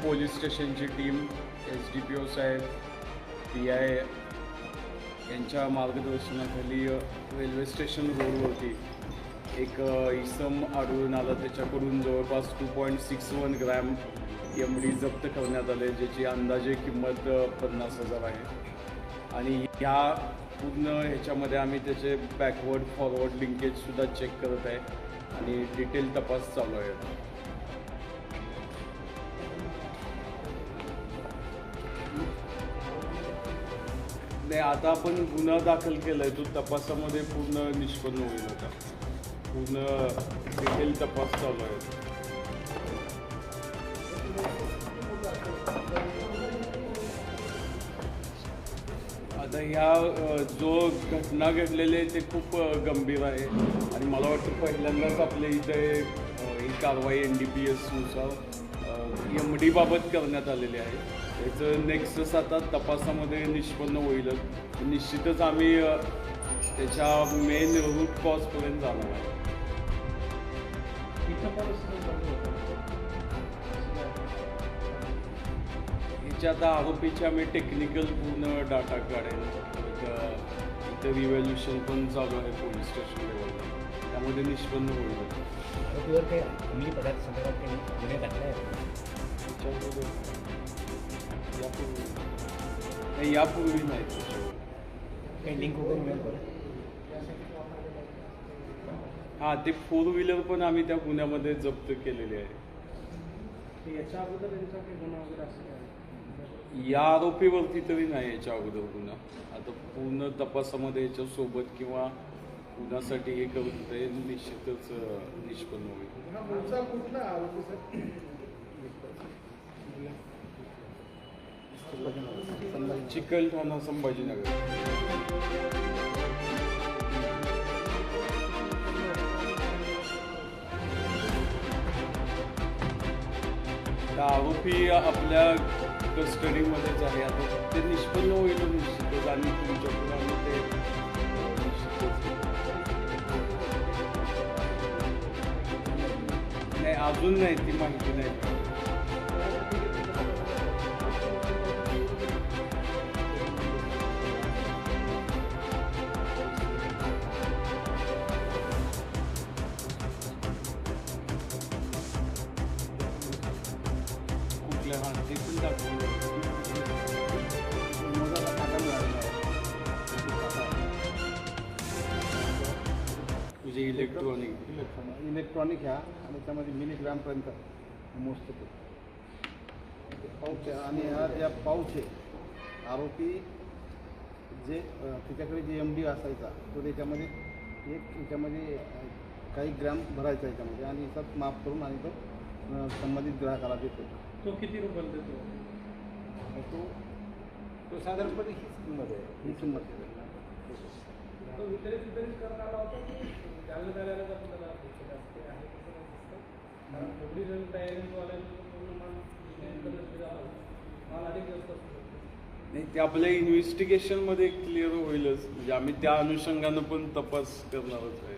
Police स्टेशनची team, SDPO साहेब, PI यांच्या मार्गदर्शनाखाली railway station रोडवरती एक इसम आढळून आला. त्याच्याकडून जवळपास 2.61 ग्रॅम MD जप्त करण्यात आले, ज्याची अंदाजे किंमत 50,000 आहे. आणि ह्या पूर्ण ह्याच्यामध्ये आम्ही त्याचे बॅकवर्ड फॉरवर्ड लिंकेजसुद्धा चेक करत आहे आणि डिटेल तपास चालू आहे. नाही, आता आपण गुन्हा दाखल केला आहे, तो तपासामध्ये पूर्ण निष्पन्न होईल. आता पूर्ण डिटेल तपास चालू आहे. आता ह्या जो घटना घडलेली आहे ते खूप गंभीर आहे आणि मला वाटतं पहिल्यांदाच आपल्या इथे ही कारवाई NDPS नुसार MD बाबत करण्यात आलेली आहे. त्याचं नेक्स्ट आता तपासामध्ये निष्पन्न होईलच. निश्चितच आम्ही त्याच्या मेन रूट कॉजपर्यंत जाणार आहे. ह्याच्या आता आरोपीच्या आम्ही टेक्निकल पूर्ण डाटा काढेल. इथं रिव्हॅल्युशन पण चालू आहे पोलीस स्टेशन लेवलला, त्यामध्ये निष्पन्न होईल. आरोपीवर काही अंमली पदार्थ संदर्भात काही गुन्हे घडले आहेत? यापूर्वी नाही. काही लिंक वगैरे मिळेल बरं? हां, ते 4 व्हीलर पण आम्ही त्या गुन्ह्यामध्ये जप्त केलेले आहे. याच्या अगोदर त्यांचा काही गुन्हा वगैरे असं या आरोपीवरती तरी नाही याच्या अगोदर गुन्हा. आता पूर्ण तपासामध्ये याच्यासोबत किंवा गुन्ह्यासाठी हे करून ते निश्चितच निष्पन्न होईल. हा मूळचा कुठला आरोपी चिकलठाणा, संभाजीनगर. आरोपी आपल्या कस्टडीमध्येच आहे. आता ते निष्पन्न होईल निश्चितच आणि तुमच्याकडून आम्ही ते निश्चितच. नाही, अजून नाही, ती माहिती नाही. कुठल्या हां ते पण दाखवलं. तुझे इलेक्ट्रॉनिक ह्या आणि त्यामध्ये मिलीग्रामपर्यंत मोजतो तो पाऊच आहे. आणि हा ज्या पाऊच आहे, आरोपी जे त्याच्याकडे जे MD असायचा तो त्याच्यामध्ये याच्यामध्ये काही ग्रॅम भरायचा याच्यामध्ये आणि याचा माफ करून आणि तो संबंधित ग्राहकाला देतो. तो किती रुपयाला देतो? तो साधारणपणे हीच किंमत आहे. ही किंमत आहे. तो वितरित करत आला होता की त्याला द्यायला जातो त्याला असते आहे कसं नसतं. तयारीवाल्यांना माल अधिक जास्त असतो. नाही, ते आपल्या इन्व्हेस्टिगेशनमध्ये क्लिअर होईलच. म्हणजे आम्ही त्या अनुषंगानं पण तपास करणारच आहे.